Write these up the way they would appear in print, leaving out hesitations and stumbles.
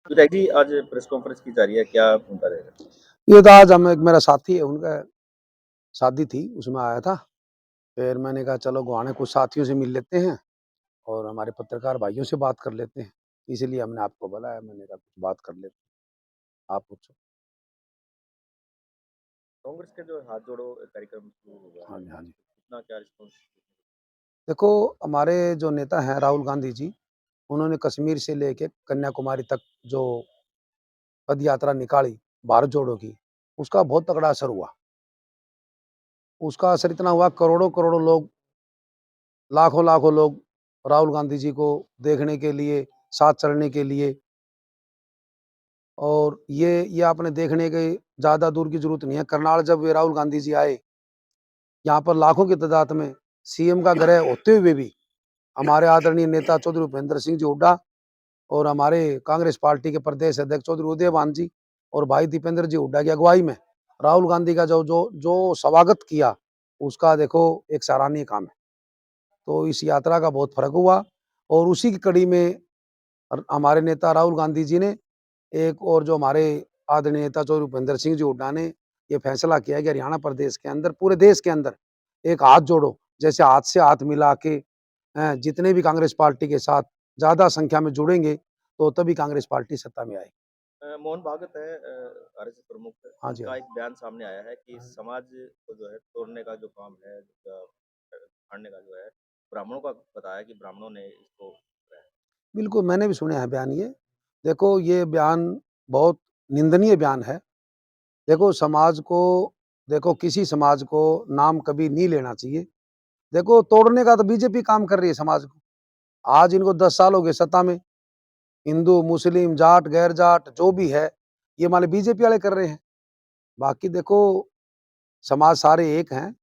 विधायक जी, आज press conference की जा रही है, क्या मुद्दा रहेगा? ये तो आज हम एक मेरा साथी है, उनका शादी थी, उसमें आया था। फिर मैंने कहा चलो गुआने कुछ साथियों से मिल लेते हैं और हमारे पत्रकार भाइयों से बात कर लेते हैं। इसीलिए हमने आपको बुलाया, मैंने कहा कुछ बात कर लेते हैं, आप पूछो। कांग्रेस के जो हाथ जोड़ो कार्यक्रम शुरू हुआ हाँ है, जी, हाँ जी। कितना क्या रिस्पॉन्स? देखो, हमारे जो नेता हैं राहुल गांधी जी, उन्होंने कश्मीर से लेके कन्याकुमारी तक जो पद यात्रा निकाली भारत जोड़ो की, उसका बहुत तगड़ा असर हुआ। उसका असर इतना हुआ, करोड़ों-करोड़ों लोग, लाखों-लाखों लोग राहुल गांधी जी को देखने के लिए, साथ चलने के लिए। और ये आपने देखने के ज़्यादा दूर की ज़रूरत नहीं है। करनाल जब ये राहुल गांधी जी आए, यहाँ पर लाखों की तादाद में सीएम का ग्रह होते हुए भी हमारे आदरणीय नेता चौधरी भूपेंद्र सिंह जी हुड्डा और हमारे कांग्रेस पार्टी के प्रदेश अध्यक्ष चौधरी उदयभान जी और भाई दीपेंद्र जी हुड्डा की अगुवाई में राहुल गांधी का जो जो जो स्वागत किया, उसका देखो एक सराहनीय काम है। तो इस यात्रा का बहुत फर्क हुआ और उसी की कड़ी में हमारे नेता राहुल गांधी जी ने एक और जो हमारे आदरणीय नेता चौधरी भूपेंद्र सिंह जी हुड्डा ने ये फैसला किया कि हरियाणा प्रदेश के अंदर, पूरे देश के अंदर एक हाथ जोड़ो, जैसे हाथ से हाथ मिला के जितने भी कांग्रेस पार्टी के साथ ज्यादा संख्या में जुड़ेंगे तो तभी कांग्रेस पार्टी सत्ता में आएगी। मोहन भागवत है, आरएसएस प्रमुख, हाँ जी, हाँ उनका जी। एक बयान सामने आया है कि समाज को जो है तोड़ने का जो काम है, फाड़ने का जो है, ब्राह्मणों का बताया कि ब्राह्मणों ने इसको कराया है। बिल्कुल, मैंने भी सुने हैं बयान ये। देखो, ये बयान बहुत निंदनीय बयान है। देखो, समाज को, देखो किसी समाज को नाम कभी नहीं लेना चाहिए। देखो, तोड़ने का तो बीजेपी काम कर रही है समाज को। आज इनको 10 साल हो गए सत्ता में। हिंदू, मुस्लिम, जाट, गैर जाट जो भी है, ये मान बीजेपी वाले कर रहे हैं। बाकी देखो, समाज सारे एक हैं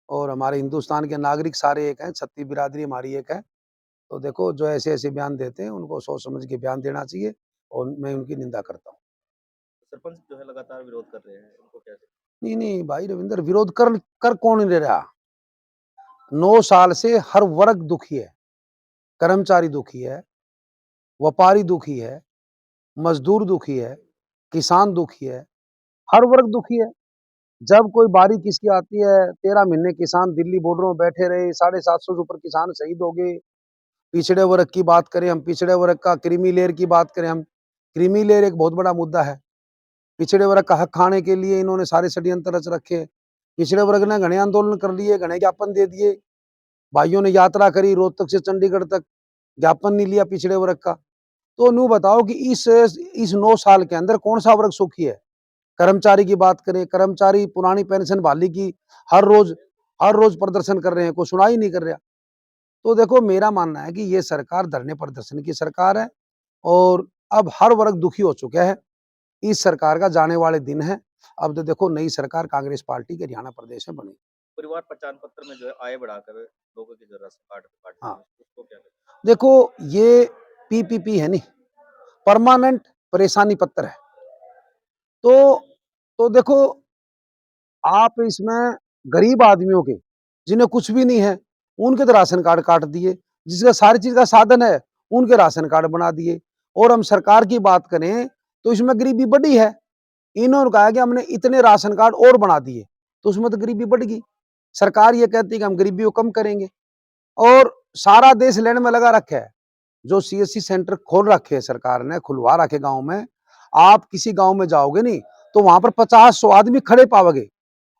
और हमारे हिंदुस्तान के नागरिक सारे एक हैं, छत्तीस बिरादरी हमारी एक है। तो देखो, जो ऐसे-ऐसे बयान देते हैं, उनको सोच समझ के बयान देना चाहिए और मैं उनकी निंदा करता हूँ। सरपंच जो है लगातार विरोध कर रहे हैं, उनको क्या? नहीं, नहीं भाई रविंदर, विरोध कर कर कौन नहीं रहा? 9 साल से हर वर्ग दुखी है। कर्मचारी दुखी है, व्यापारी दुखी है, मजदूर दुखी है, किसान दुखी है, हर वर्ग दुखी है। जब कोई बारी किसकी आती है, 13 महीने किसान दिल्ली बॉर्डरों में बैठे रहे, 750 से ऊपर किसान शहीद हो गए। पिछड़े वर्ग की बात करें हम, पिछड़े वर्ग का क्रीमी लेयर की बात करें हम, क्रीमी लेयर एक बहुत बड़ा मुद्दा है। पिछड़े वर्ग का हक खाने के लिए इन्होंने सारे षड्यंत्र रच रखे हैं। पिछड़े वर्ग ने घने आंदोलन कर लिए, घने ज्ञापन दे दिए, भाइयों ने यात्रा करी रोहतक से चंडीगढ़ तक, ज्ञापन नहीं लिया पिछड़े वर्ग का। तो न्यू बताओ कि इस 9 साल के अंदर कौन सा वर्ग सुखी है? कर्मचारी की बात करें, कर्मचारी पुरानी पेंशन बहाली की हर रोज प्रदर्शन कर रहे हैं, कोई सुनाई नहीं कर रहा। तो देखो, मेरा मानना है कि ये सरकार धरने प्रदर्शन की सरकार है और अब हर वर्ग दुखी हो चुका है। इस सरकार का जाने वाले दिन है। अब तो देखो, नई सरकार कांग्रेस पार्टी के हरियाणा प्रदेश में बनी। परिवार पहचान पत्र में जो है आय बढ़ाकर लोगों की जो राशन कार्ड काटते हैं, हाँ, उसको क्या कहते हैं? देखो, ये पीपीपी है नहीं, परमानेंट परेशानी पत्र है। तो देखो, आप इसमें गरीब आदमियों के, जिन्हें कुछ भी नहीं है, उनके तो राशन कार्ड काट दिए। जिसका सारी चीज का साधन है, उनके राशन कार्ड बना दिए। और हम सरकार की बात करें तो इसमें गरीबी बढ़ी है। इन्होंने कहा कि हमने इतने राशन कार्ड और बना दिए, तो उसमें तो गरीबी बढ़ गई। सरकार ये कहती है कि हम गरीबी को कम करेंगे और सारा देश लेने में लगा रखा है। जो सीएससी सेंटर खोल रखे हैं, सरकार ने खुलवा रखे गांव में। आप किसी गांव में जाओगे नहीं तो वहां पर 50-100 आदमी खड़े पाओगे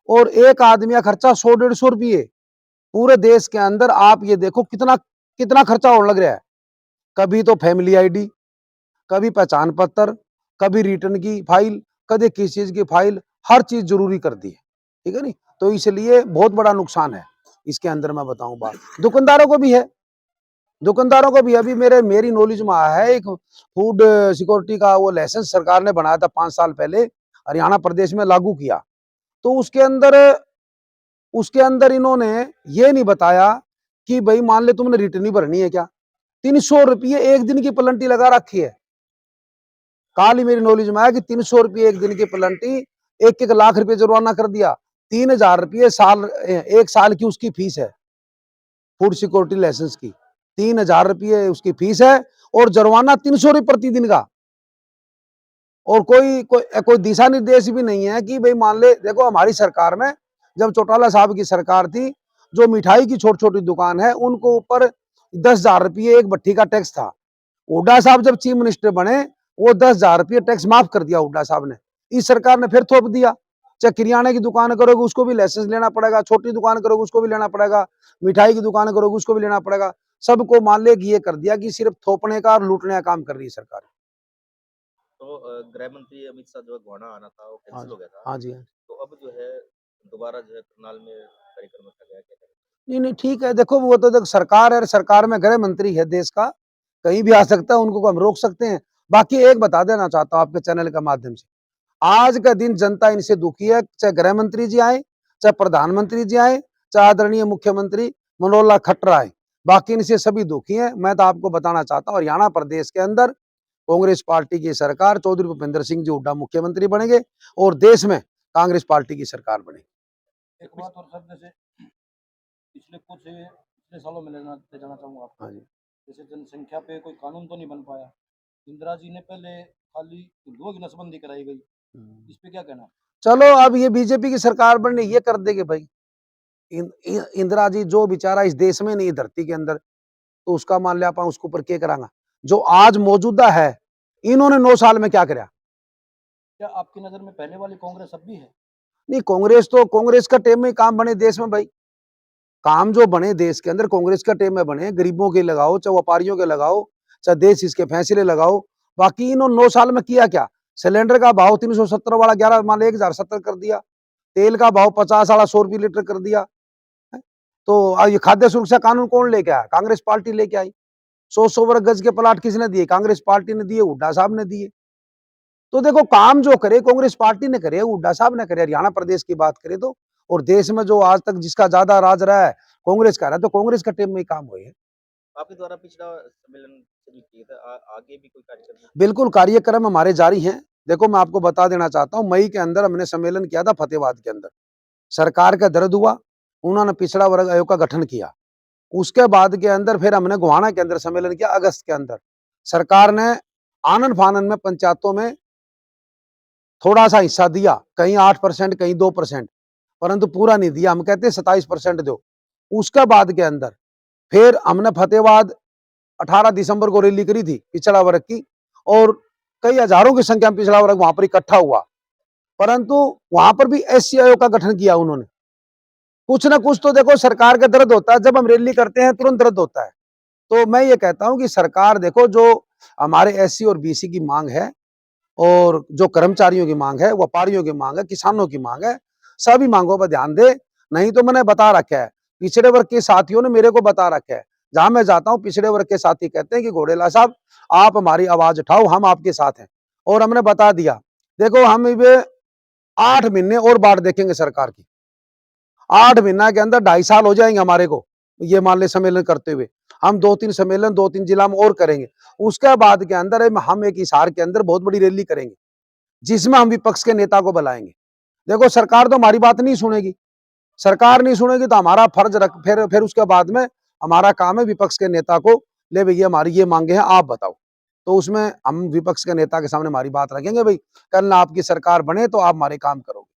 और एक आदमी का खर्चा 100-150 रुपये। पूरे देश के अंदर आप ये देखो कितना कितना खर्चा होने लग रहा है। कभी तो फैमिली आईडी, कभी पहचान पत्र, कभी रिटर्न की फाइल, कभी किस चीज की फाइल, हर चीज जरूरी कर दी है। ठीक है नहीं? तो इसलिए बहुत बड़ा नुकसान है इसके अंदर। मैं बताऊं बात, दुकानदारों को भी है। दुकानदारों को भी अभी मेरी नॉलेज में आया है, एक फूड सिक्योरिटी का वो लाइसेंस सरकार ने बनाया था 5 साल पहले, हरियाणा प्रदेश में लागू किया। तो उसके अंदर इन्होंने ये नहीं बताया कि भाई मान ले तुमने रिटर्न ही भरनी है क्या। 300 रुपये एक दिन की प्लेंटी लगा रखी है। काल ही मेरी नॉलेज में आया कि 300 रुपये एक दिन की प्लेंटी, 1-1 लाख रुपए जुर्माना कर दिया। 3,000 रुपये साल, एक साल की उसकी फीस है फूड सिक्योरिटी लाइसेंस की। 3,000 रुपये उसकी फीस है और जुर्माना 300 रुपये प्रतिदिन का। और कोई दिशा निर्देश भी नहीं है कि भाई मान ले, देखो हमारी सरकार में जब चौटाला साहब की सरकार थी, जो मिठाई की छोटी छोटी दुकान है उनको ऊपर 10,000 रुपये एक भट्टी का टैक्स था। हुड्डा साहब जब चीफ मिनिस्टर बने, वो 10,000 रुपये टैक्स माफ कर दिया हुड्डा साहब ने। इस सरकार ने फिर थोप दिया, चाहे किराने की दुकान करोगे उसको भी लाइसेंस लेना पड़ेगा, छोटी दुकान करोगे उसको भी लेना पड़ेगा, मिठाई की दुकान करोगे उसको भी लेना पड़ेगा। सबको मान ले कि ये कर दिया कि सिर्फ थोपने का और लूटने का काम कर रही है सरकार। तो गृह मंत्री अमित शाह जो है गोहाना आना था वो हाँ कैंसिल जी, हो गया था। हाँ जी। तो अब जो है दोबारा जो है करनाल में कार्यक्रम रखा गया, क्या करें? नहीं नहीं, ठीक है, देखो वो तो देख सरकार है, सरकार में गृह मंत्री है देश का, कहीं भी आ सकता है, उनको हम रोक सकते हैं। बाकी एक बता देना चाहता हूँ आपके चैनल के माध्यम से, आज का दिन जनता इनसे दुखी है, चाहे गृह मंत्री जी आए, चाहे प्रधानमंत्री जी आए, चाहे आदरणीय मुख्यमंत्री मनोहर लाल खट्टर आए, बाकी इनसे सभी दुखी हैं। मैं तो आपको बताना चाहता हूँ हरियाणा प्रदेश के अंदर कांग्रेस पार्टी की सरकार, चौधरी भूपेंद्र सिंह जी हुड्डा मुख्यमंत्री बनेंगे और देश में कांग्रेस पार्टी की सरकार बनेगी। एक बात और सर, जैसे पिछले सालों में ले जाना चाहूँगा आपको। हाँ जी। जैसे जनसंख्या पे कोई कानून तो नहीं बन पाया। इंदिरा जी ने पहले खाली हिंदुओं की नसबंदी कराई गई, इस पे क्या कहना? चलो अब ये बीजेपी की सरकार बनने ये कर देगी भाई। इंदिरा जी जो बेचारा इस देश में नहीं, धरती के अंदर, तो उसका मान लिया अपन उसके ऊपर क्या करांगा। जो आज मौजूदा है, इन्होंने 9 साल में क्या कराया? क्या आपकी नजर में पहले वाली कांग्रेस अब भी है? नहीं, कांग्रेस का टेम में काम बने देश में भाई, काम जो बने देश के अंदर कांग्रेस का टेम में बने, गरीबों के लगाओ, चाहे व्यापारियों के लगाओ, चाहे देश इसके फैसले लगाओ। बाकी इन्होंने 9 साल में किया क्या? सिलेंडर का भाव 370 वाला 11 मान 1070 कर दिया, तेल का भाव 50 वाला 100 रुपये लीटर कर दिया। तो ये खाद्य सुरक्षा कानून कौन लेके आया? कांग्रेस पार्टी लेके आई। 100 वर्ग गज के प्लाट किसने दिए? कांग्रेस पार्टी ने दिए, हुड्डा साहब ने दिए। तो देखो काम जो करे कांग्रेस पार्टी ने करे, हुड्डा साहब ने करे। हरियाणा प्रदेश की बात करें तो, और देश में जो आज तक जिसका ज्यादा राज रहा है कांग्रेस का रहा, तो कांग्रेस का टीम में ही काम हुए हैं। आपके द्वारा पिछला सम्मेलन जो किया था, आगे भी कोई कार्यक्रम? बिल्कुल, कार्यक्रम हमारे जारी हैं। देखो मैं आपको बता देना चाहता हूँ, मई के अंदर हमने सम्मेलन किया था फतेहाबाद के अंदर, सरकार का दर्द हुआ, उन्होंने पिछड़ा वर्ग आयोग का गठन किया। उसके बाद के अंदर फिर हमने गोहाना के अंदर सम्मेलन किया अगस्त के अंदर। सरकार ने आनन फानन में पंचायतों में थोड़ा सा हिस्सा दिया, कहीं 8%, कहीं 2%, परंतु पूरा नहीं दिया। हम कहते 27% दो। उसके बाद के अंदर फिर हमने फतेहाबाद 18 दिसंबर को रैली करी थी पिछड़ा वर्ग की, और कई हजारों की संख्या में पिछड़ा वर्ग वहां पर इकट्ठा हुआ, परंतु वहां पर भी एससी आयोग का गठन किया उन्होंने। कुछ ना कुछ तो देखो सरकार का दर्द होता है, जब हम रैली करते हैं तुरंत दर्द होता है। तो मैं ये कहता हूं कि सरकार देखो, जो हमारे एससी और बीसी की मांग है, और जो कर्मचारियों की मांग है, व्यापारियों की मांग है, किसानों की मांग है, सभी मांगों पर ध्यान दे। नहीं तो मैंने बता रखा है, पिछड़े वर्ग के साथियों ने मेरे को बता रखा है, जहां मैं जाता हूं पिछड़े वर्ग के साथी कहते हैं कि घोड़ेला साहब आप हमारी आवाज उठाओ, हम आपके साथ हैं। और हमने बता दिया, देखो हम ये 8 महीने और बाढ़ देखेंगे सरकार की। 8 महीना के अंदर 2.5 साल हो जाएंगे हमारे को, ये मान ले सम्मेलन करते हुए। हम 2-3 सम्मेलन 2-3 जिला में और करेंगे। उसके बाद के अंदर हम एक हिसार के अंदर बहुत बड़ी रैली करेंगे, जिसमें हम विपक्ष के नेता को बुलाएंगे। देखो सरकार तो हमारी बात नहीं सुनेगी, सरकार नहीं सुनेगी तो हमारा फर्ज रख, फिर उसके बाद में हमारा काम है विपक्ष के नेता को, ले भैया हमारी ये मांगे हैं, आप बताओ। तो उसमें हम विपक्ष के नेता के सामने हमारी बात रखेंगे, भाई कल ना आपकी सरकार बने तो आप हमारे काम करोगे।